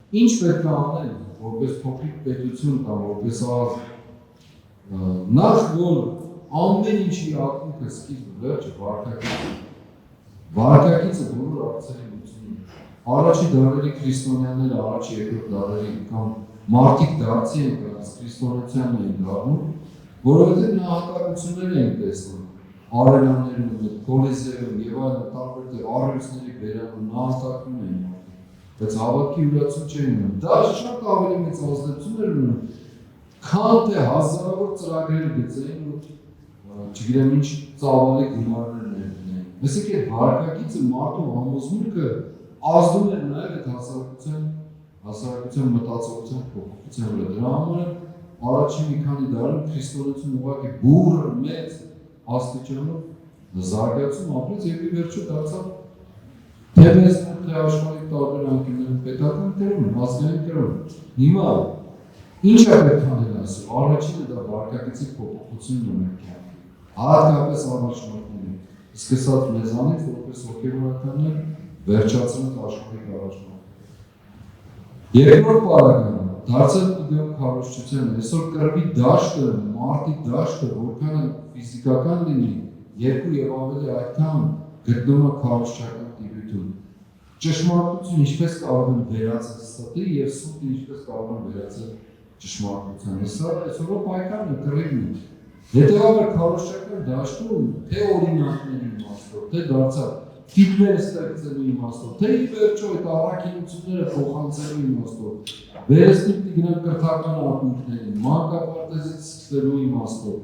Ինչ պետք է անել, որպես փոքրիկ պետություն կամ որպես ազգ, նախ որ ամեն ինչի ակունքը սկիզբը վերջը վարկագիծը բոլոր հարցերի լուծումն է։ Առաջի դարերի քրիստոնյաները, առաջի երկրորդ դարերի կամ մարդիկ դարձի են գալիս քրիստոնեության էին դառնում, որովհետև նահատակություններ էին տեսնում արենաներում, կոլիզեում եւ այլն տարբեր առյուծների բերանում նահատակում էին մարդիկ, բայց հավատքի յուրացում չէին ունում։ Դա շատ ավելի մեծ ազդեցություն էր ունում, քան թե հազարավոր ծրագրեր գծեին ու չգիտեմ ինչ ծավալի գումարներ ներդնեին։ Այսինքն այդ վարկագիծը մարդու համոզմունքը ազդում էր նաև այդ հասարակության մտածողության փոփոխության վրա։ Դրա համար առաջին մի քանի դարում քրիստոնեությունը ուղղակի բուռն մեծ աստիճանով զարգացում ապրեց եւ ի վերջո դարձավ թե մեզ թե աշխարհի տարբեր անկյուններում պետական կրոն, ազգային կրոն։ Հիմա ինչ է պետք անել այսօր։ Առաջինը դա վարկագծի փոփոխությունն է մեր կյանքում։ Հատկապես առաջնորդների, սկսած մեզանից, որպես հոգևորականներ, վերջացնած աշխարհի առաջնորդ։ Երկրորդ պարագայում դարձել իդեալ քարոզչության, այսօր կռվի դաշտը, մարտի դաշտը, որքան ֆիզիկական լինի, երկու եւ ավելի այդքան գտնում է քարոզչական տիրույթում։ Ճշմարտություն ինչպես կարող են վերածել ստի եւ սուտը ինչպես կարող են վերածել ճշմարտությանը։ Սա այսօրվա պայքարն է, կռիվն է։ Հետևաբար քարոզչական դաշտում թե օրինակների իմաստով, թե դարձավ թիպներ ստեղծելու իմաստով, թե ի վերջո այդ առաքինությունները փոխանցելու իմաստով, վերստիպ գնանք կրթական ակունքներին, մանկապարտեզից սկսելու իմաստով,